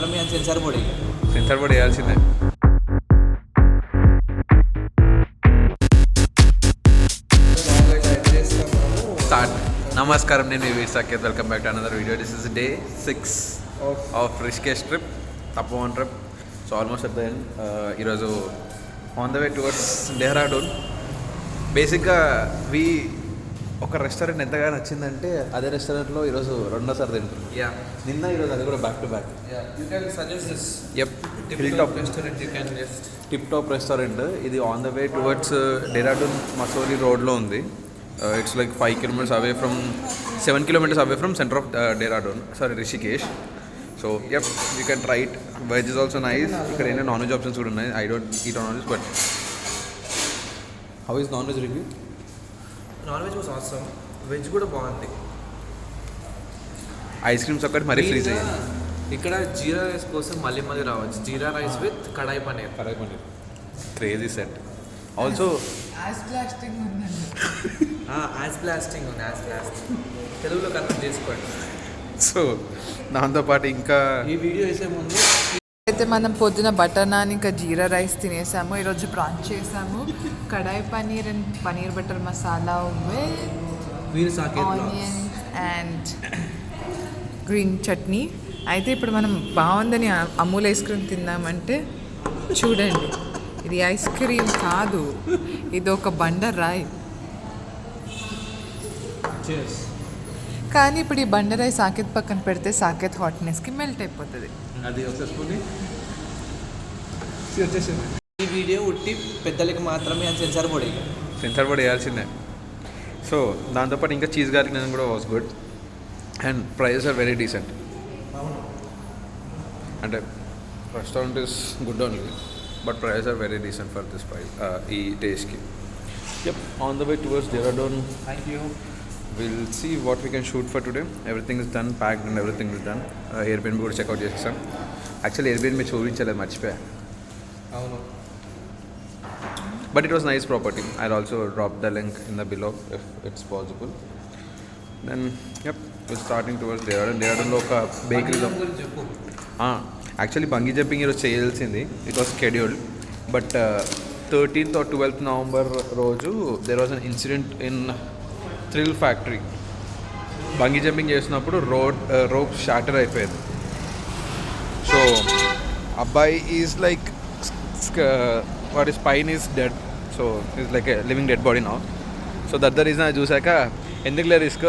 మాత్రమే అని censor board వేయాల్సిందే. స్టార్ట్. నమస్కారం, నేను Saketh. Welcome back to another video. This is day 6 of Rishikesh trip, Tapovan trip. So almost at the end. ఈరోజు on the way towards Dehradun. బేసిక్గా ఒక రెస్టారెంట్ ఎంతగా నచ్చిందంటే అదే రెస్టారెంట్లో ఈరోజు రెండోసారి తింటున్నాం. నిన్న ఈరోజు అది కూడా back to back. Tip top restaurant. ఇది on the way towards Dehradun Mussoorie రోడ్లో ఉంది. It's like 5 kilometers away from 7 kilometers away from center of Dehradun, Rishikesh. So yep, you can try it. Veg is also nice. Ikkada ena non-veg options kuda unnai. I don't eat non-veg, but how is non-veg review? Non-veg was awesome. Veg kuda baagundi. Ice creams okkati mari freeze ayyindi. Ikkada jeera rice kosam malli raavachu. Jeera rice with kadai paneer. Crazy set. Also as blasting ఉందండి. As blasting తెలుగులో convert చేసుకోండి. So దాంతోపాటు ఇంకా ఈ video వేసే ముందు అయితే మనం పొద్దున బటర్ నాన్ ఇంకా జీరా రైస్ తినేసాము. ఈరోజు ప్రాన్స్ చేసాము. Kadai paneer and paneer butter masala with onions and green chutney. అయితే ఇప్పుడు మనం బాగుందని అమూల్ ఐస్ క్రీమ్ తిందామంటే చూడండి, ఇది ఐస్ క్రీమ్ కాదు, ఇది ఒక బండరాయి. కానీ ఇప్పుడు ఈ బండరాయి సాకేత్ పక్కన పెడితే సాకేత్ హాట్నెస్కి మెల్ట్ అయిపోతుంది. అది వచ్చేసుకుని ఈ వీడియో ఉట్టి పెద్దలకి మాత్రమే అని సెన్సార్ బోర్డు వేయాల్సిందే. సో దాంతోపాటు ఇంకా చీజ్ గార్లిక్ నేను కూడా was good and prices are very decent. అంటే restaurant is good only, but prices are very decent for this price, e taste ki. Yep, on the way towards Dehradun. Thank you. We'll see what we can shoot for today. Everything is done, packed and everything is done. Airbnb kuda check out chesam. Actually Airbnb చూపించలేదు, మర్చిపోయా. అవును. But it was nice property. I'll also drop the link in the below if it's possible. Then yep, we're starting towards Dehradun లో ఒక బేకరీలో. Actually bungee jumping ఈరోజు చేయాల్సింది. It was scheduled, but 13th or 12th November రోజు there was an incident in thrill factory. Bungee jumping చేసినప్పుడు rope shatter అయిపోయింది. So అబ్బాయి is like what ఈ spine is dead. So is like a living dead body now. So that the reason అది చూసాక ఎందుకులే risk,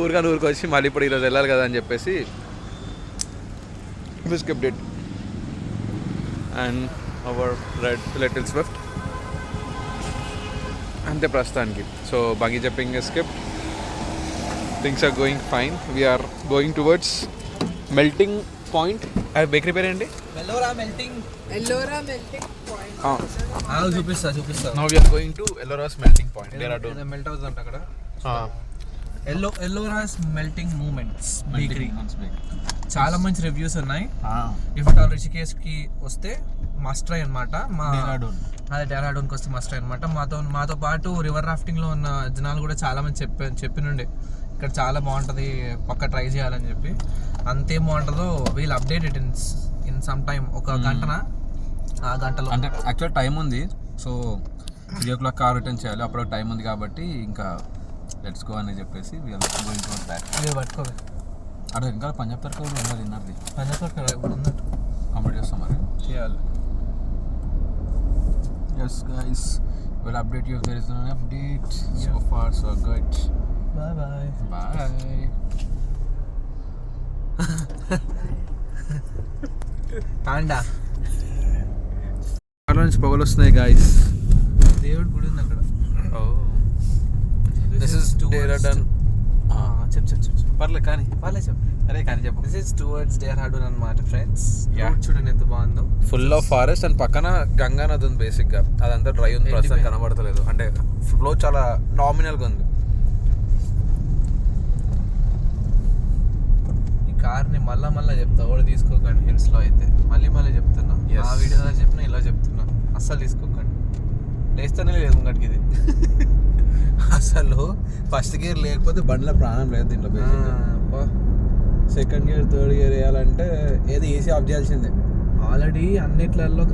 ఊరికి వచ్చి మళ్ళీ ఇప్పుడు ఈరోజు వెళ్ళాలి కదా అని చెప్పేసి we skipped it. And our red little swift ante prastaniki. So bungee jumping is skipped. Things are going fine. We are going towards melting point. Bakery పేరు ఏంటి? Ellora melting point. చూపిస్తా. Now we are going to Ellora's melting point. Dehradun melt అవుతుంది అక్కడ. ఎల్లోరాస్ melting moments bakery. చాలా మంచి reviews ఉన్నాయి. If it all రిషికేష్కి వస్తే must try అనమాట. అదే డెహ్రాడూన్కి వస్తే మస్ట్ ట్రై అనమాట. మాతో పాటు రివర్ రాఫ్టింగ్లో ఉన్న జనాలు కూడా చాలా మంది చెప్పినుండే ఇక్కడ చాలా బాగుంటుంది, పక్క ట్రై చేయాలని చెప్పి. అంతేం బాగుంటుందో వీళ్ళు update it in some time. ఒక ఆ గంటలో అంటే యాక్చువల్ టైం ఉంది. సో 3 o'clock కార్ రిటర్న్ చేయాలి. అప్పుడు టైం ఉంది కాబట్టి ఇంకా లెట్స్ గో అని చెప్పేసి పట్టుకోవాలి. అక్కడ ఇంకా పంజాబ్ తరఫు ఉన్నది, విన్నర్ది పంజాబ్ ఇప్పుడు ఉన్నట్టు కంప్లీట్ చేస్తాం, మరి చేయాలి. Yes guys, we'll update you if there is an update. So far so good. Bye. తాండా కార్లో నుంచి పొగలు వస్తున్నాయి గాయస్. దేవుడి గుడి ఉంది అక్కడ. This is Dehradun. చెప్పు పర్లేదు కానీ చెప్పు. అరే కానీ చెప్పు. దిస్ ఇస్ టువర్డ్స్ డెహ్రాడూన్ అన్నమాట ఫ్రెండ్స్. చూడండి ఎంత బాగుందో. ఫుల్ ఆఫ్ ఫారెస్ట్ అండ్ పక్కన గంగా నది ఉంది. బేసిక్గా అదంతా డ్రై ఉంది, ప్రస్తుతం కనబడతలేదు. అంటే ఫ్లో చాలా నామినల్గా ఉంది. ఈ కార్ని మళ్ళా చెప్తా, కూడా తీసుకోకండి. హిల్స్లో అయితే మళ్ళీ చెప్తున్నా. ఆ వీడియోలో చెప్పినా ఇలా చెప్తున్నా, అస్సలు తీసుకోకండి. లేస్తేనే లేదు ముంగటికి ఇది. అసలు ఫస్ట్ గేర్ లేకపోతే బండ్ల ప్రాణం లేదు దీంట్లో. సెకండ్ ఇయర్ థర్డ్ ఇయర్ వేయాలంటే ఏది ఏసీ ఆఫ్ చేయాల్సిందే. ఆల్రెడీ అన్నిట్లలో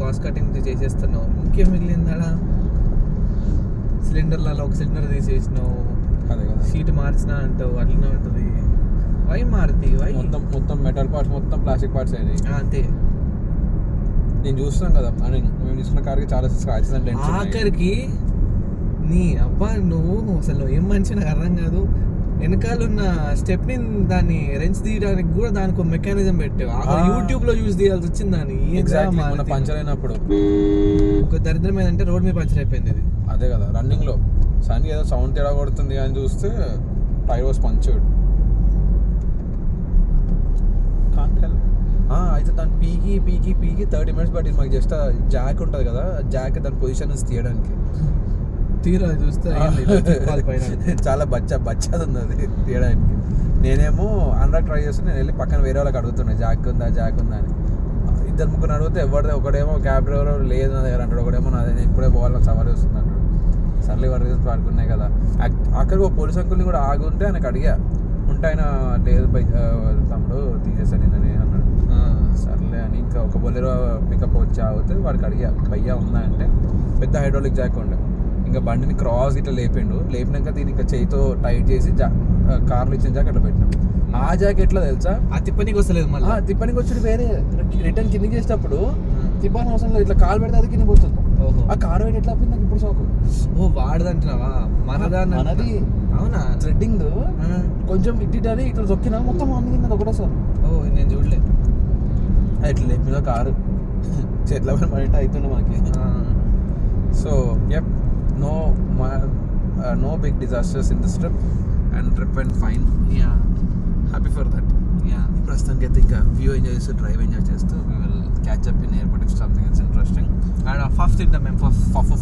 కాస్ట్ కటింగ్ చేసేస్తున్నావు, ఇంకేం మిగిలిందా? సిలిండర్లలో ఒక సిలిండర్ తీసేసినావు, అదే కదా. సీట్ మార్చినా అంటావు, అట్లనే ఉంటుంది. Why Maruti why? మొత్తం మెటల్ పార్ట్స్ మొత్తం ప్లాస్టిక్ పార్ట్స్ అయినాయి. అంతే. నేను చూస్తున్నాను కదా, మేము తీసుకున్న కార్కి చాలా స్క్రాచెస్ అండ్ డెంట్స్ ఉన్నాయి. ఆఖరికి నీ అబ్బా నువ్వు అసలు ఏం మనిషి నాకు అర్థం కాదు. వెనకాల ఉన్న స్టెప్ని దాన్ని రెంచ్ తీయడానికి కూడా దానికి ఒక మెకానిజం పెట్టావు. యూట్యూబ్ లో చూసి తీయాల్సి వచ్చింది దాన్ని. ఎగ్జాక్ట్లీ మన పంచర్ అయినప్పుడు ఒక దరిద్రం ఏంటంటే రోడ్ మీద పంచర్ అయిపోయింది ఇది. అదే కదా, రన్నింగ్ లో సన్ ఏదో సౌండ్ తేడా కొడుతుంది అని చూస్తే టైర్ వాస్ పంచర్డ్. అయితే దాన్ని పీకి 30 minutes బట్ మాకు జస్ట్ జాక్ ఉంటుంది కదా, జాక్ దాని పొజిషన్ తీయడానికి తీరా చూస్తే చాలా బచ్చాది ఉంది అది తీయడానికి. నేనేమో అండర్ ట్రై చేస్తే నేను వెళ్ళి పక్కన వేరే వాళ్ళకి అడుగుతున్నా జాక్ ఉందా అని. ఇద్దరు ముగ్గురు అడిగితే ఒకడేమో క్యాబ్ డ్రైవర్ లేదు నా దగ్గర అంటాడు, ఒకడేమో నా దగ్గర ఇప్పుడే పోవాలని సవారీ వస్తుంది అంటాడు. సర్లే వాడి రీజన్స్ పాడుకున్నాయి కదా. అక్కడికి ఒక పోలీస్ అంకుల్ని కూడా ఆగి ఉంటే ఆయనకు అడిగా, ఉంటే ఆయన లేదు తమ్ముడు తీసేసాను నేనని అన్నాడు. సర్లే అని ఇంకా ఒక బొలెరో పికప్ వచ్చి ఆగితే వాడికి అడిగా భయ్యా ఉందా అంటే పెద్ద హైడ్రాలిక్ జాక్ ఉండే. ఇంకా బండిని క్రాస్ ఇట్లా లేపినాక దీన్ని ఇంకా చేయితో టైట్ చేసి కార్లు ఇచ్చిన జాక్ అట్లా పెట్టినాం. ఆ జాక్ ఎట్లా తెలుసా, ఆ తిప్పనికి వస్తలేదు మళ్ళీ. తిప్పనికి వచ్చి వేరే రిటర్న్ కిందకి చేసేటప్పుడు తిప్పాల్సిన అవసరం లేదు, ఇట్లా కాలు పెడితే అది కిందకి వస్తుంది. ఆ కారు వెయిట్ ఎట్లా పోయింది నాకు ఇప్పుడు షాకు. వాడదంటున్నావా? మనది అవునా? థ్రెడ్డింగ్ కొంచెం ఇట్టిటని ఇట్లా తొక్కినా మొత్తం అమ్మింది ఒకటే సార్. నేను చూడలే. ఇట్లా లేపిన కారు చేతిలో పడి అవుతుండే మనకి. So yup, no big disasters in this trip and trip went fine. Yeah, happy for that. Yeah, ప్రస్తుతానికి అయితే ఇంకా వ్యూ ఎంజాయ్ చేస్తూ డ్రైవ్ ఎంజాయ్ చేస్తూ we will catch up in airport if something is interesting. And puff తింటాం మేము.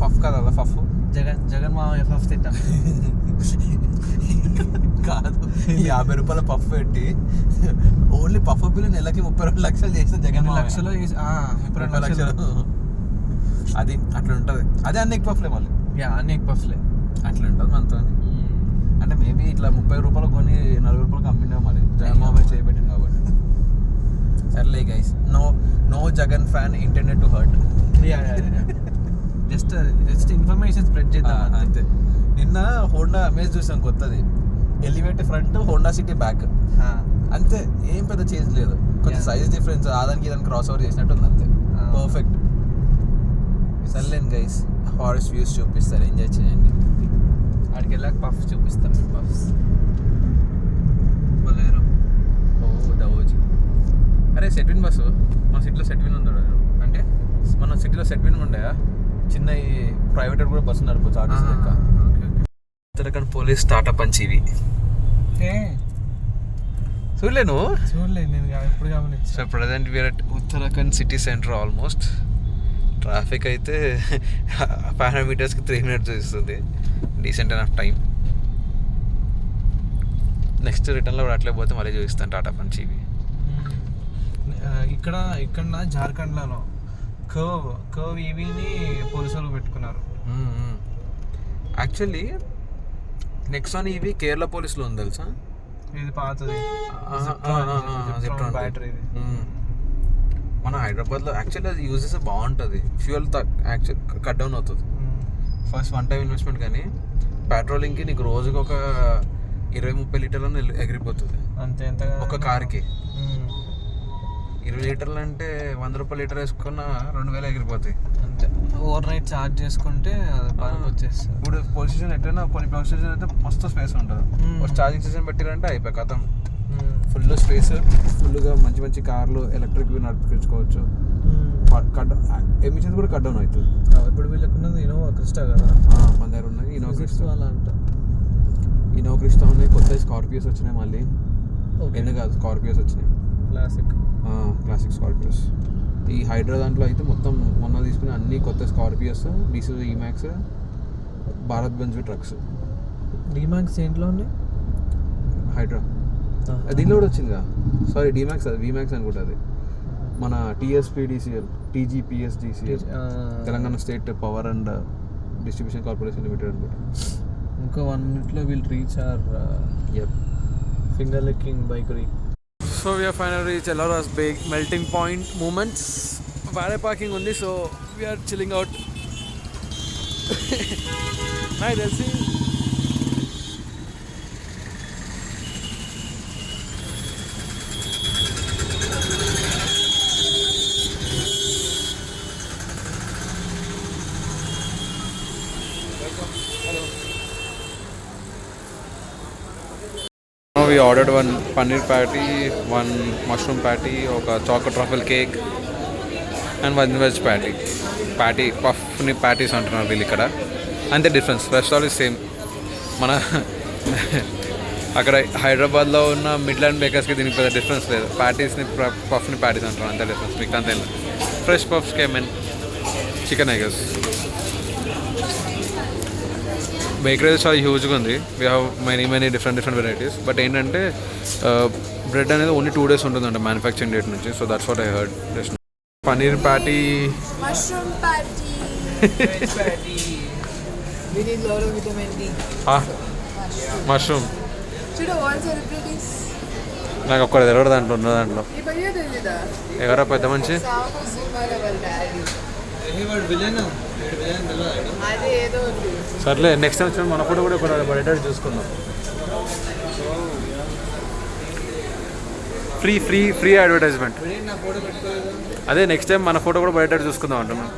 Puff కదా అలా puff Jagan మామయ్య ఫఫ్ తింటాం. కాదు, 50 రూపాయల పఫ్ పెట్టి ఓన్లీ పఫ్ బిల్లు నెలకి 32 లక్షలు చేస్తే జగన్ లక్షలు 32 లక్షలు. అది అట్లా ఉంటుంది. అదే అన్ని ఎగ్ పఫ్లే మళ్ళీ. అన్ని ఎగ్ పఫ్లే అట్లా ఉంటుంది మనతో. అంటే మేబీ ఇట్లా 30 రూపాయలు కొని 40 రూపాయలకు అమ్మిండే మరి జగన్ మొబైల్ చేయబెట్టింది కాబట్టి. సర్లే guys, no Jagan fan intended to hurt. Just information spread చేద్దాం అంతే. నిన్న హోండా అమేజ్ చూసాం కొత్తది, Elevate front Honda City back అంతే, ఏం పెద్ద చేంజ్ లేదు. కొంచెం సైజ్ డిఫరెన్స్ దానికి దానికి క్రాస్ ఓవర్ చేసినట్టు ఉంది అంతే, పర్ఫెక్ట్. సర్లేండి గైస్, ఫారెస్ట్ వ్యూస్ చూపిస్తారు, ఎంజాయ్ చేయండి. అక్కడికి వెళ్ళాక పఫ్ చూపిస్తాం మేము. Puffs Bolero. డవోజీ. అరే సెట్విన్ బస్సు మన సిటీలో సెట్విన్ ఉన్నాడు అంటే మన సిటీలో సెట్విన్ ఉండే చిన్న ప్రైవేట్ కూడా బస్సు నడపచ్చు ఆర్టీసీ లెక్క. ఉత్తరాఖండ్ పోలీస్ స్టార్టప్ అని ఇవి చూడలేను నేను ఎప్పుడు గమనించా. So present we are at Uttarakhand city centre. Almost traffic అయితే 500 మీటర్స్కి 3 minutes చూపిస్తుంది. Decent enough time. నెక్స్ట్ రిటర్న్లో అట్లే పోతే మళ్ళీ చూపిస్తాను టాటా పంచ్ ఇవి. ఇక్కడ జార్ఖండ్లో కర్వ్ ఈవీని పోలీసులు పెట్టుకున్నారు. యాక్చువల్లీ నెక్సాన్ ఈవీ కేరళ పోలీసులో ఉంది తెలుసా. ఇది పాతది బ్యాటరీ. మన హైదరాబాద్లో యాక్చువల్లీ అది యూజ్ చేస్తే బాగుంటుంది. ఫ్యూయల్ యాక్చువల్ కట్ డౌన్ అవుతుంది. ఫస్ట్ వన్ టైం ఇన్వెస్ట్మెంట్, కానీ పెట్రోలింగ్కి నీకు రోజుకి ఒక 20-30 లీటర్లను ఎగిరిపోతుంది అంతే. ఎంత ఒక కార్కి 20 లీటర్లు అంటే 100 రూపాయలు లీటర్ వేసుకున్న 2000 ఎగిరిపోతాయి అంతే. ఓవర్ నైట్ ఛార్జ్ చేసుకుంటే పనికి వచ్చేస్తుంది. ఇప్పుడు పోలీస్ స్టేషన్ ఎట్లయినా కొన్ని పోలీస్ స్టేషన్ అయితే మస్తు స్పేస్ ఉంటుంది. ఒక ఛార్జింగ్ స్టేషన్ పెట్టారంటే అయిపోయి కథం. ఫుల్ స్పేస్, ఫుల్గా మంచి కార్లు ఎలక్ట్రిక్ నడిపించుకోవచ్చు. ఎమిషన్స్ కూడా కట్ డౌన్ అవుతుంది. ఇప్పుడు వీళ్ళకున్నది ఇనోవా క్రిస్టా కదా, మన దగ్గర ఉన్నది ఇనోవా క్రిస్టా. అలా అంట ఇనోవా క్రిస్టా ఉన్నాయి. కొత్త స్కార్పియోస్ వచ్చినాయి మళ్ళీ. ఎన్ని కాదు స్కార్పియోస్ వచ్చినాయి, క్లాసిక్ స్కార్పియోస్. ఈ హైడ్రా దాంట్లో అయితే మొత్తం మొన్న తీసుకుని అన్ని కొత్త స్కార్పియోస్, డీసెల్ ఈమాక్స్, భారత్ బెంజ్ ట్రక్స్. డీమాక్స్ ఏంట్లో ఉన్నాయి? హైడ్రా దీనిలో కూడా వచ్చిందిగా. సారీ డీమాక్స్, అది వీమాక్స్ అనుకుంటా. అది మన TSPDCL, TGPSDCL, Telangana state power and distribution corporation limited అనుకుంటా. ఇంకో 1 minute we'll reach our finger licking bakery. So we have finally reached Elora's big melting point moments. Valet parking on this, so we are chilling out. Hi, Delsi. We ordered one paneer patty, one mushroom patty, ఒక chocolate truffle cake and one veg patty. Patty, puffని patties అంటున్నారు వీళ్ళు ఇక్కడ. అంతే difference, rest all is same. మన అక్కడ హైదరాబాద్లో ఉన్న Midland బేకర్స్కి దీనికి పెద్ద డిఫరెన్స్ లేదు. ప్యాటీస్ని పఫ్ని ప్యాటీస్ అంటున్నారు, అంతే డిఫరెన్స్, మీకు అంతే. ఫ్రెష్ పఫ్స్ కేమెన్ చికెన్ ఎగర్స్. బేకరీ చాలా హ్యూజ్గా ఉంది. We have many different varieties. But ఏంటంటే బ్రెడ్ అనేది ఓన్లీ 2 days ఉంటుందంట మ్యానుఫ్యాక్చరింగ్ డేట్ నుంచి. So that's what I heard. Just paneer patty, mushroom patty, veg patty. We need lot of vitamin D. Mushroom. చూడు all celebrities. నాకు ఒక్కడ తెలియదు దాంట్లో ఉన్న దాంట్లో. ఈ భయ్యా తెలీదా? ఎవరా పెద్ద మంచి? సాహో సినిమాలో వాళ్ళ డాడీ. అదే ఏదో ఉంది. సర్లే, నెక్స్ట్ టైం వచ్చిన మన ఫోటో కూడా ఒక బయట చూసుకుందాం. Free advertisement. అదే నెక్స్ట్ టైం మన ఫోటో కూడా బయట చూసుకుందాం అంటున్నాం.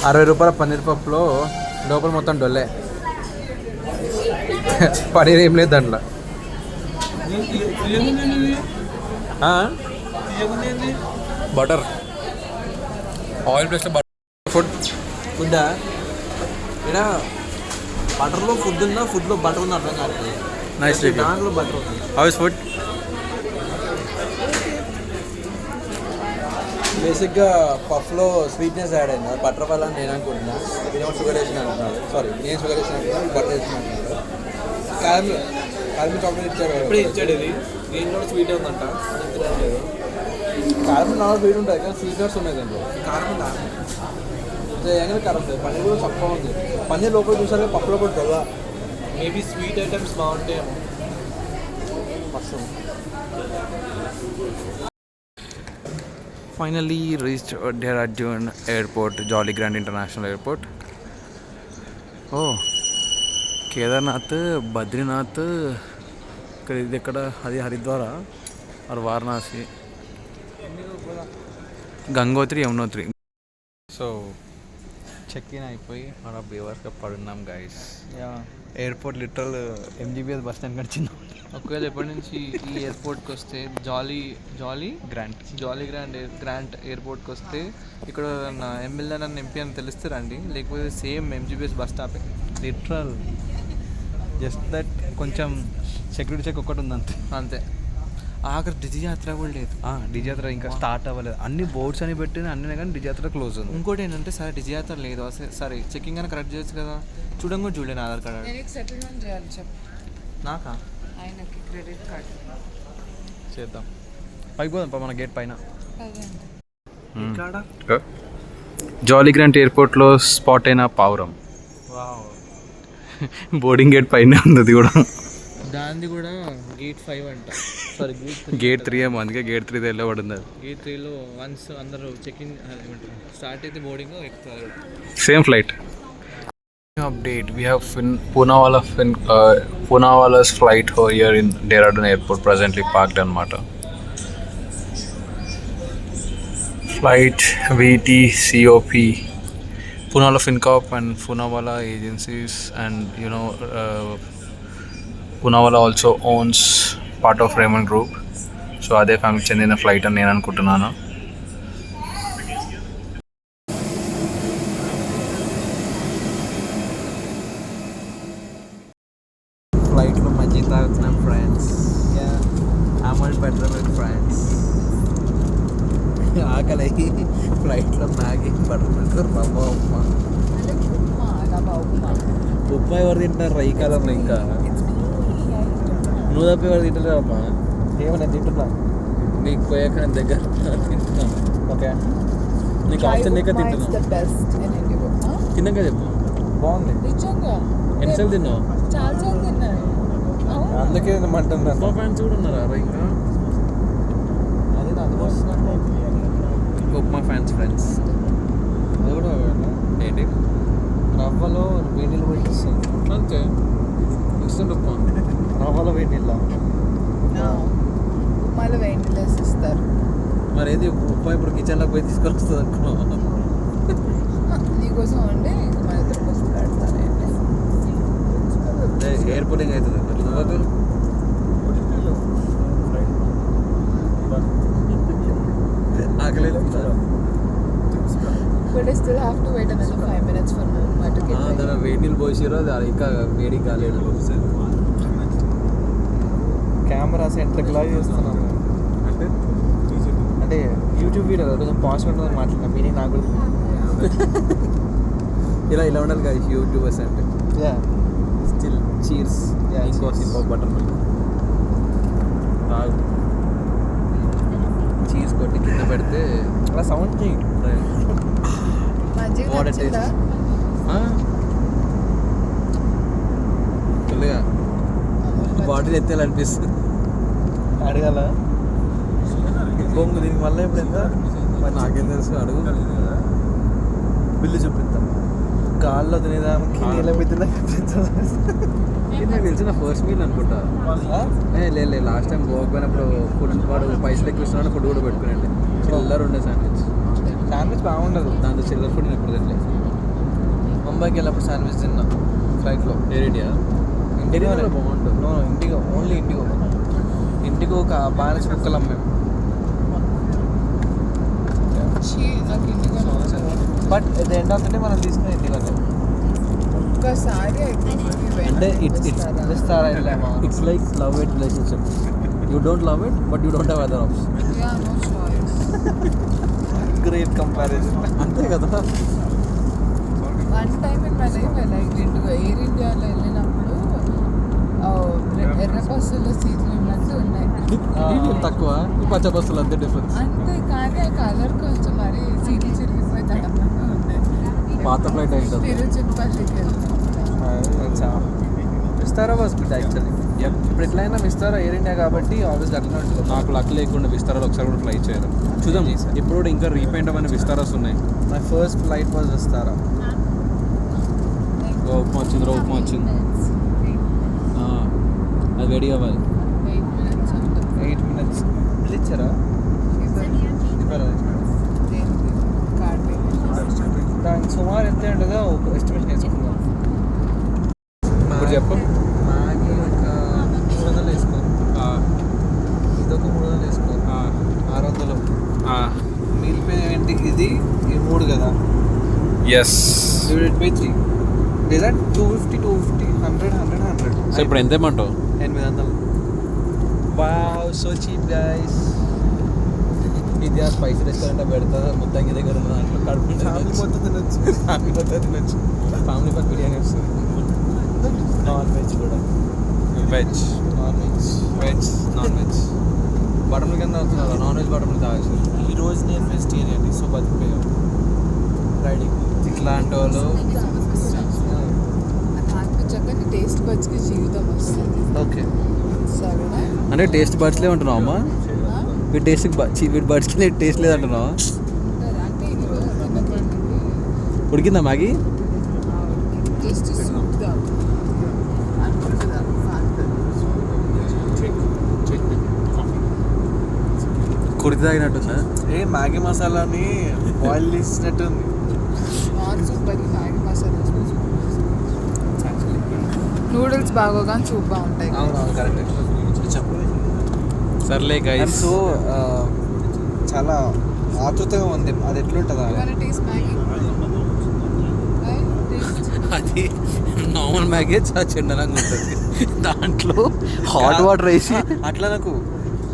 ₹60 పన్నీర్ పప్పులో లోపల మొత్తం డొల్లే. పనీర్ ఏం లేదు దాంట్లో. Butter oil plus butter. ఫుడ్డా ఇక్కడ బటర్లో ఫుడ్ ఉందా, ఫుడ్లో బటర్ ఉందా అర్థం కాదు. నైస్. దాంట్లో బటర్ ఉంది. How is food? బేసిక్గా పఫ్లో స్వీట్నెస్ యాడ్ అయింది. బటర్ వల్ల నేను అనుకుంటున్నా. నేను షుగర్ వేసిన అంటున్నాడు. సారీ, నేను షుగర్ వేసిన అంటున్నాడు, బటర్ వేసిన అంటున్నాడు. కారం చాక్లెట్ ఇచ్చాడు. ఇప్పుడే ఇచ్చాడు. ఇది దీంట్లో స్వీట్ ఉందంట. లేదు, కారం నాలుగు స్వీట్ ఉంటుంది కానీ స్వీట్నెస్ ఉన్నాయి దీంట్లో. కారం ఎങ്ങനെ కారం ఉంటుంది. పన్నీర్ కూడా చక్కగా ఉంది. పన్నీర్ లోపల చూసారు, పప్పులో కూడా తెల్ల. మేబీ స్వీట్ ఐటమ్స్ బాగుంటాయేమో. Mushroom. Finally reached Dehradun Airport, Jolly Grant International Airport. Oh, Kedarnath, Badrinath, ఇక్కడ ఇది ఎక్కడ? అది Haridwar or Varanasi, Gangotri, Yamunotri. So check in అయిపోయి మన బేవర్స్గా పడున్నాం guys. Airport literal MGBS bus stand కడిచింది. ఒకవేళ ఎప్పటి నుంచి ఈ ఎయిర్పోర్ట్కి వస్తే జాలీ గ్రాంట్ ఎయిర్పోర్ట్కి వస్తే ఇక్కడ నా ఎమ్మెల్యే నన్ను ఎంపీ అని తెలిస్తే రండి, లేకపోతే సేమ్ MGBS బస్ స్టాపే లిటరల్. జస్ట్ దట్ కొంచెం సెక్యూరిటీ చెక్ ఒకటి ఉంది అంతే. ఆఖరి డిజి యాత్ర కూడా లేదు. డిజి యాత్ర ఇంకా స్టార్ట్ అవ్వలేదు. అన్ని బోర్డ్స్ అని పెట్టిన అన్నీ కానీ డిజి యాత్ర క్లోజ్ ఉంది. ఇంకోటి ఏంటంటే సరే డిజి యాత్ర లేదు, సరే చెక్కింగ్ అని కరెక్ట్ చేయొచ్చు కదా. చూడంగా కూడా చూడలేను ఆధార్ కార్డ్. సెటిల్మెంట్ చేయాలి చెప్పు. నాకా? ఆయనకి క్రెడిట్ కార్డ్ చేద్దాం. పైకి పోదాం మన గేట్ పైన. జాలీ గ్రాంట్ ఎయిర్పోర్ట్లో స్పాట్ అయిన పావురం. బోర్డింగ్ గేట్ పైన ఉంది కూడా. దాన్ని కూడా గేట్ 5 అంట. సారీ గేట్ 3 ఏమో, అందుకే గేట్ 3 వెళ్ళబడింది. అది గేట్ 3లో వన్స్ అందరూ చెక్కింగ్ స్టార్ట్ అయితే బోర్డింగ్ ఎక్కుతారు. Same flight. Update: we have Poonawala's flight here in Dehradun Airport, presently parked anamata. Flight VTCOP, Poonawala FinCorp and Poonawala agencies, and Poonawala also owns part of Raymond Group. So ade family చెందిన flight అని నేను అనుకుంటున్నాను. ఫ్లైట్లో మజ్జి తాగుతున్నాం friends. అమల్ better with friends. ఆకలి ఫ్లైట్లో మ్యాగీ బటర్ మిల్క్ రవ్వ ఉప్మా. ఉప్మా ఎవరు తింటారు ఈ కాలంలో? ఇంకా నువ్వు తప్ప ఎవరు తింటారు అమ్మా? ఏమో నేను తింటున్నా. నీకు పోయాక నేను దగ్గర తింటున్నాను. ఓకే, నీకు ఆప్షన్ లేక తింటున్నా. తిన్నాక చెప్పు. బాగుంది. నిజంగా ఎన్నిసార్లు తిన్నావు? చాలాసార్లు తిన్నాను. అందుకే తినమంటున్నాను. మా ఫ్యాన్స్ కూడా ఉన్నారా ఇంకా? అది అందుకు వస్తున్నాను. ఉప్మా ఫ్యాన్స్ ఫ్రెండ్స్ అది కూడా ఏంటి? రవ్వలో వేడి నీళ్ళు పెట్టిస్తుంది. అంతే ఇన్స్టెంట్ ఉప్మా. రవ్వలో వేడి నీళ్ళ ఉప్మాలో వేడి ఇస్తారు. మరి ఏది ఉప్మా ఇప్పుడు కిచెన్లోకి పోయి తీసుకొని వస్తుంది అనుకున్నావా? నీకోసం వండి ఇంకా మన ఇద్దరి కోసం పెడతాను. ఎయిర్ పుల్లింగ్ అవుతుంది. ఆకలి But I still have to wait another 5 minutes for Upma to get ready. దాని వేడి నీళ్ళు పోసిరో అది ఇంకా వేడి కాలేదు. కెమెరా సెంటర్కి లాగా చేస్తున్నాను. అంటే యూట్యూబ్ వీడియో కొంచెం పాజిటివ్ ఉంటుందని మాట్లాడిన మీనింగ్ నాకు కూడా ఇలా ఉండాలి కదా యూట్యూబర్స్ అంటే. Still cheers. ఇంకో బటర్ మిల్క్ చీజ్ కొట్టి కింద పెడితే అలా సౌండ్ చేయి. మజ్జిగ What it నచ్చిందా? ఫుల్గా బాటిల్ ఎత్తేయాలనిపిస్తుంది. అడగాల బొంగు దీనికి మళ్ళీ ఇప్పుడు ఎంత? నాకేం తెలుసు అడుగు. బిల్లు చూపిస్తాం. గాల్లో తినేదానికి నీళ్ళ పెట్టిందా? ఇది నాకు తెలిసిన ఫస్ట్ మీల్ అనుకుంటా. లేదు లాస్ట్ టైం గోవాకి పోయినప్పుడు ఫుడ్ వాడు పైసలు ఎక్కువ ఇస్తున్నాడు, ఫుడ్ కూడా పెట్టుకునండి. చిల్లర ఉండే శాండ్విచ్. శాండ్విచ్ బాగుండదు. దాంతో చిల్లర ఫుడ్ నేను ఎప్పుడు తినలేదు. ముంబైకి వెళ్ళినప్పుడు శాండ్విచ్ తిన్నా ఫ్లైట్లో. ఏరియా ఇండిగోనే బాగుంటుంది. No IndiGo, only IndiGo. ఇండిగో ఒక బానిస కుక్కలు అమ్మాము. నాకు ఇంటిగా but at the end of the day మనం తీసుకుని ఇండిగోనే. ఒక్కసారి అంటే it's ఇస్తారా వెళ్ళామా? It's like love it relationship. You don't love it but you don't have other option. No choice. Great comparison. అంతే కదా. One time in my life I like IndiGo. Air ఇండియాలో వెళ్ళినప్పుడు ఎర్ర బస్సులో సీట్లు ఉన్నట్టు ఉన్నాయి. ఇది తక్కువ, ఈ పచ్చ బస్సులు అంతే డిఫరెన్స్. అంతే కానీ ఆ కలర్ కొంచెం మరి సీట్లు చిరిగిపోయి తడపంగా ఉన్నాయి. పాత ఫ్లైట్ అవుతుంది. తిరుచిపల్లికి వెళ్తాం. Vistara was good actually. ఇప్పుడు ఎట్లయినా విస్తారా ఎయిర్ ఇండియా కాబట్టి ఆబ్వియస్గా అట్లనే ఉంటుంది. నాకు లక్ లేకుండా విస్తారాలు ఒకసారి కూడా ఫ్లై చేయరు. చూద్దాం ఇప్పుడు కూడా ఇంకా రీపెయింట్ అవ్వని విస్తారాస్ ఉన్నాయి. My first flight was Vistara. Upma వచ్చింది, ఉప్మా వచ్చింది. అది వేడి కావాలి. 8 minutes 8 minutes బిల్ ఇచ్చారా? దానికి సుమారు ఎంత ఉంటుందో ఒక ఎస్టిమేషన్ వేసుకుందాం. ఇప్పుడు చెప్పు. మ్యాగీ ఒక 300 వేసుకో. ఇదొక 300 వేసుకో. 600. మీల్ పేమెంట్ ఇది ఈ 3 కదా. ఎస్. డివైడెడ్ బై 3 లేదా 250 100 సో ఇప్పుడు ఎంత ఏమంటావు? 800. Wow so cheap guys. ఇది ఆ స్పైసీ రెస్టారెంట్ పెడతా మొత్తం దగ్గర ఉన్న దాంట్లో కడుపు ఫ్యామిలీ మొత్తం తినొచ్చు. ఫ్యామిలీ పని బిర్యానీ వస్తుంది. నాన్ వెజ్ కూడా. Veg non veg butter milk ఎంత అవుతున్నారు? నాన్ వెజ్ బటర్ మిల్క్ తాగేసి ఈరోజు నేను వెజిటేరియన్ సో బతికిపోయాం. రైడింగ్ ఇట్లాంటి వాళ్ళు చక్కని టేస్ట్ బడ్స్కి జీవితం వస్తుంది. ఓకే. సరేనా? అంటే టేస్ట్ బర్డ్స్లే ఉంటున్నావు అమ్మా. వీటి వీటి బర్డ్స్కి టేస్ట్ లేదంటున్నావా? అంటే ఇన్ని రోజులు తిన్నది ఉడికిందా మ్యాగీ? జస్ట్ సూప్ కుడితి తాగినట్టుందా? ఏ మ్యాగీ మసాలాని బాయిల్ చేసినట్టుంది. నాన్ సూప్ బదులు మ్యాగీ మసాలా నూడిల్స్ బాగోగా సూప్ బాగుంటాయి. అవునవును కరెక్ట్. సర్లే గైస్. సో చాలా ఆతృతగా ఉంది. అది ఎట్లుంటుందా? అది నార్మల్ మ్యాగీ చాలా చిన్నగా ఉంటుంది. దాంట్లో హాట్ వాటర్ వేసి అట్లా నాకు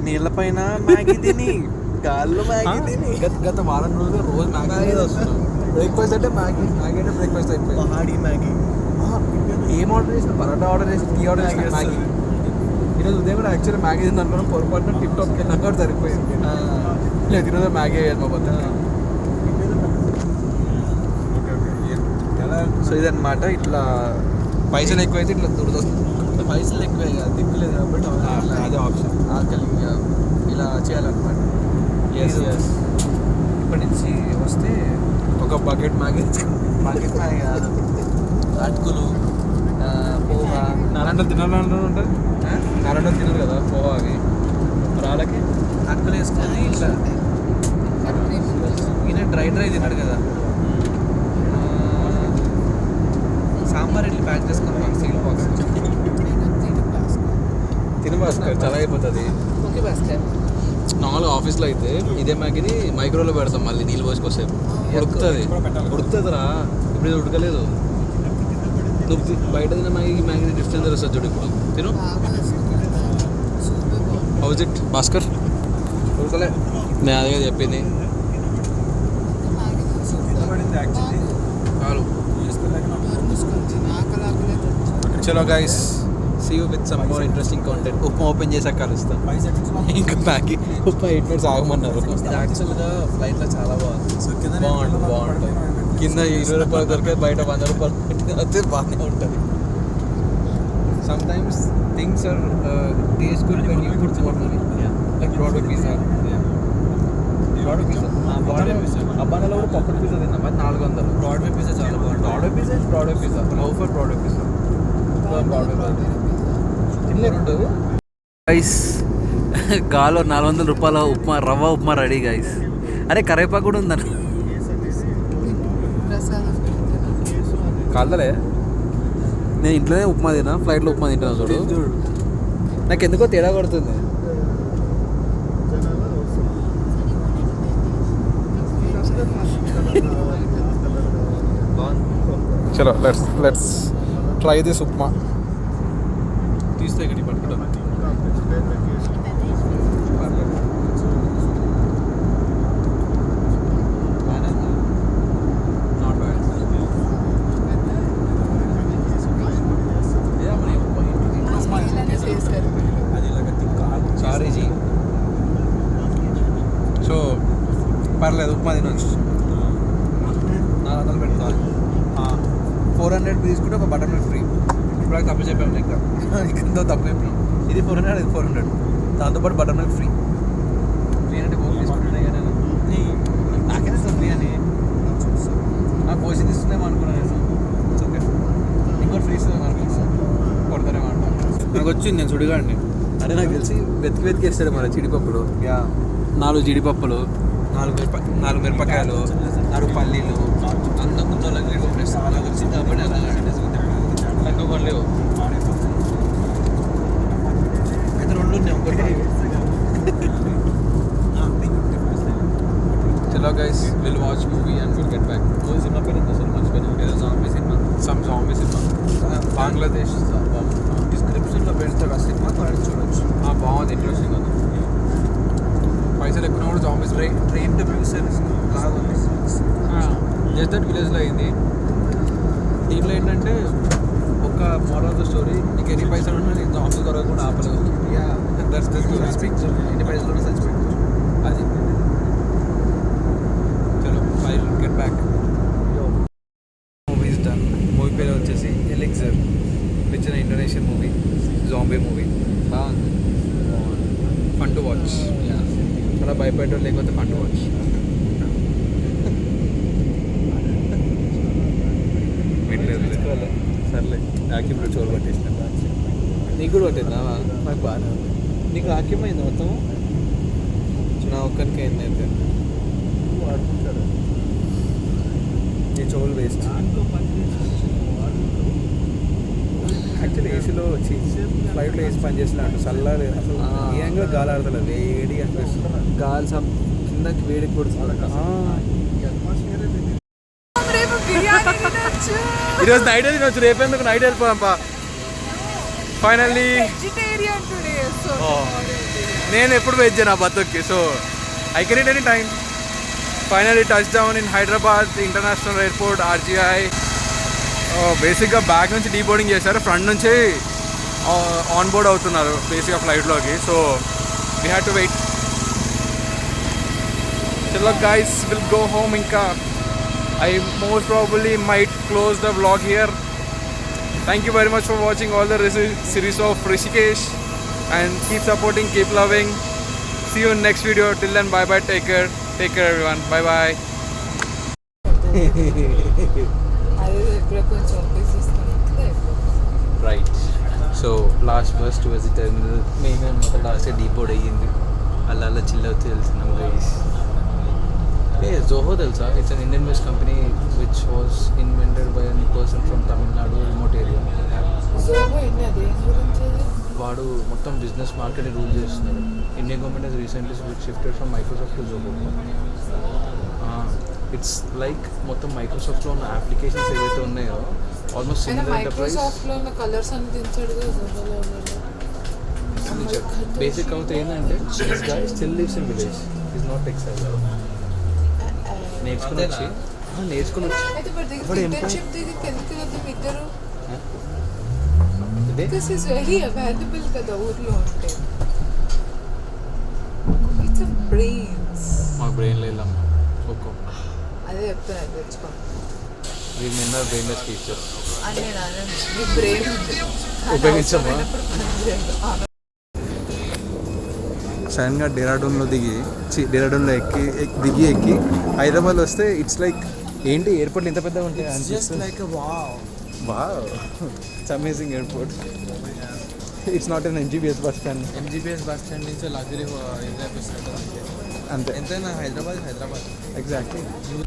నీళ్ళ పైన మ్యాగీ తిని గాల్లో మ్యాగీ తిని గత వారం రోజులు రోజు మ్యాగీ వస్తున్నాం. బ్రేక్ఫాస్ట్ అంటే మ్యాగీ అంటే బ్రేక్ఫాస్ట్ అయిపోయింది. హాడీ మ్యాగీ. ఏం ఆర్డర్ చేసిన? పరోటా ఆర్డర్ చేసి టీ ఆర్డర్ చేసిన మ్యాగీ. ఈరోజు ఉదయం కూడా యాక్చువల్లీ మ్యాగీ తింది అనుకున్నాం. పొరపాటున టిప్ టాప్కి వెళ్ళినా కూడా సరిపోయింది. లేదు ఈరోజు మ్యాగీ అయ్యేది మా బతుకు. ఎలా సో ఇదన్నమాట. ఇట్లా పైసలు ఎక్కువైతే ఇట్లా దురదొస్తుంది. పైసలు ఎక్కువే కదా, దిక్కులేదు కాబట్టి అదే ఆప్షన్. ఆకలి ఇలా చేయాలన్నమాట. ఇప్పటి నుంచి వస్తే ఒక బకెట్ మ్యాగీ కాదు, అటుకులు, పోహా. నారాయణ తినాలంటే ఉంటుంది, నారాయణ తినరు కదా పోహా అవి. మరి వాళ్ళకి అటుకులు వేసుకొని ఇట్లా ఈయన డ్రై తిన్నాడు కదా, సాంబార్ ఇట్లా ప్యాక్ చేసుకొని సీల్ బాక్స్ తిని భాస్కర్ చాలా అయిపోతుంది. ఓకే భాస్కర్. నార్మల్గా ఆఫీస్లో అయితే ఇదే మ్యాగీని మైక్రోలో పెడతాం, మళ్ళీ నీళ్ళు పోసుకొసేపు ఉడుకుతుందిరా. ఇప్పుడు ఇది ఉడకలేదు. నువ్వు బయట తిన మ్యాగీ డిఫరెన్స్ వస్తుంది చూడు. ఇప్పుడు తిను. House it Bhaskar? ఉడకలే, నేను అదే చెప్పింది. చలో guys, see you with some more interesting content. Upma open చేసాక కలుస్తాం. ఇంకా మ్యాగీ ఉప్మా 8 minutes ఆగమన్నారు. యాక్చువల్గా ఫ్లైట్లో చాలా బాగుంటుంది. కింద 20 రూపాయలు దొరికే, బయట 100 రూపాయలు అయితే బాగానే ఉంటుంది. Sometimes things are taste good when you put more money. Like Broadway pizza. అబ్బానాలో కూడా పక్కన పిజ్జా తిన్నాం, అది 400. బ్రాడ్వే పిజ్జా చాలా బాగుంటుంది. Broadway pizza love for Broadway pizza. Guys, గాలో 400 రూపాయల ఉప్మా, రవ్వ ఉప్మా రెడీ గైస్. అరే కరేపాకు కూడా ఉందన్న. కాదలే, నేను ఇంట్లోనే ఉప్మా తిన్నా, ఫ్లైట్లో ఉప్మా తింటాను చూడు. నాకు ఎందుకో తేడా కొడుతుంది. చలో లెట్స్ ట్రై దిస్ ఉప్మా. తీస్తే ఇక్కడ పట్టుకుంటాం. Sorry G. సో పర్లేదు, ఉప్మా తినొచ్చు. 400 పెడతాను. 400 తీసుకుంటే ఒక బటర్ మిల్క్ ఫ్రీ. ఇప్పుడు తప్పు చెప్పాము, ఇంకా తప్పు చెప్పినాం. ఇది 400, ఇది 400, దాంతోపాటు బటర్ మిల్క్ ఫ్రీ. ఫ్రీ అంటే కోక్ తీసుకుంటున్నా కానీ నాకైనా ఫ్రీ అని నాకు పోసి తీస్తుందేమో అనుకున్నాను. ఓకే, ఇంకోటి ఫ్రీ ఇస్తుందేమో అనుకున్నాను. కొడతారేమో అంట. నాకు వచ్చింది, నేను సుడిగాడిని. అరే నాకు తెలిసి వెతికేస్తాడు మన జీడిపప్పులు. 4 జీడిపప్పులు, 4 మిరపకాయలు, 6 పల్లీలు, అందం ముందు అలాగే వచ్చింది కాబట్టి అలాగే ఇంకొకటి లేవు. అయితే 2 ఉన్నాయి, ఒకటి. చలో guys, will watch movie and will get back. Movie cinema పేరు అసలు మర్చిపోయినా, ఏదో zombie cinema, zombie cinema, Bangladesh. డిస్క్రిప్షన్లో పెడతాడు ఆ సినిమా, చూడొచ్చు. బాగుంది, ఇంట్రెస్టింగ్ ఉంది. పైసలు ఎక్కువ కూడా జాంబీస్ ట్రైన్ ప్రొడ్యూసర్ లాగా ఉంది. జస్ట్ దట్ విలేజ్లో అయింది. దీంట్లో ఏంటంటే ఒక మోరల్ ఆఫ్ ద స్టోరీ, నీకు ఎన్ని పైసలు ఉన్నా నీకు జాంబీస్ దొరకకుండా ఆపలేదు. That's the story. ఎన్ని పైసలు ఉన్నా చచ్చిపోయింది అది. చలో I will get back. Movie is done. Movie పేరు వచ్చేసి elixir, which in Indonesian movie, zombie movie. బాగుంది, ఫన్ టు వాచ్. చాలా భయపడటం లేకపోతే ఫన్ టు వాచ్. సర్లే, ఆక్యుమ్లో చోరు పట్టేసిన. నీకు కూడా పట్టిందా? నాకు బాగా. నీకు ఆక్యుమ్ అయింది మొత్తం? నా ఒక్కరికి అయింది. అయితే నీ చెవులు వేస్ట్. యాక్చువల్లీ ఏసీలో వచ్చి ఫ్లైట్లో వేసి పని చేసినట్టు చల్లారి అసలు ఏంగా గాలి ఆడతలేదు, వేడి అనిపిస్తుంది. గాలి కిందకి వేడికి కొడుతుంది. ఈరోజు నైట్ తినొచ్చు, రేపేందుకు నైట్ వెళ్ళిపోదాంపా. ఫైనల్లీ నేను ఎప్పుడు వెజ్ నా బతుక్కి, so I can it any time. Finally touch down in Hyderabad international airport, RGI. బేసిక్గా బ్యాక్ నుంచి డీబోర్డింగ్ చేశారు, ఫ్రంట్ నుంచి ఆన్ బోర్డ్ అవుతున్నారు బేసిక్గా ఫ్లైట్లోకి. So we had to wait. చలో గైస్, విల్ గో హోమ్. ఇంకా I most probably might close the vlog here. Thank you very much for watching all the series of Rishikesh, and keep supporting, keep loving. See you in next video. Till then, bye bye. Take care everyone. Bye bye. అదే ఇప్పుడు కొంచెం office తీసుకుంటే right so last bus to visit terminal మేమే మొత్తం last డీపోర్డ్ అయ్యింది అలా అలా chill అవుతూ వెళ్తున్నాం గైస్ ఏ జోహో తెలుసా it's an Indian based company which was invented by an person from Tamil Nadu remote area Zoho ఏంటి అది ఏం గురించి వాడు మొత్తం బిజినెస్ మార్కెట్ని రూల్ చేస్తున్నాడు Indian government has recently shifted from Microsoft to Zoho it's like మొత్తం మైక్రోసాఫ్ట్లో ఉన్న అప్లికేషన్స్ ఏవైతే ఉన్నాయో ఆల్మోస్ట్ సిమిలర్ ఎంటర్ప్రైజ్ మైక్రోసాఫ్ట్లో ఉన్న కలర్స్ అని దించాడు కదా జోహోలో బేసిక్ అవుతే ఏంటంటే this guy still lives in village is not textile నేర్చుకుని వచ్చి అయితే వాడు ఇంటర్న్షిప్ దగ్గరికి ఎందుకు వెళ్తాం ఇద్దరు ఇదే బికాస్ ఈస్ వెరీ అవైలబుల్ కదా ఊర్లో ఉంటే ఇట్స్ బ్రెయిన్స్ మాకు బ్రెయిన్ లేదమ్మా ఒక్కో అదే చెప్తాను తెచ్చుకో వీళ్ళు నిన్న బ్రెయిన్లెస్ టీచర్స్ అని నేను అన్నాను మీ బ్రెయిన్ ఉంది ఉపయోగించమ్మా సడన్గా డెరాడూన్లో డెరాడూన్లో ఎక్కి హైదరాబాద్ వస్తే ఇట్స్ లైక్ ఏంటి ఎయిర్పోర్ట్లు ఇంత పెద్దగా ఉంటాయి అనిపిస్తుంది wow it's amazing airport it's not an MGBS bus stand MGBS bus stand నుంచి లగ్జరీ ఎగ్జాంపుల్ అంతే ఎంతైనా హైదరాబాద్ ఎగ్జాక్ట్లీ న్యూ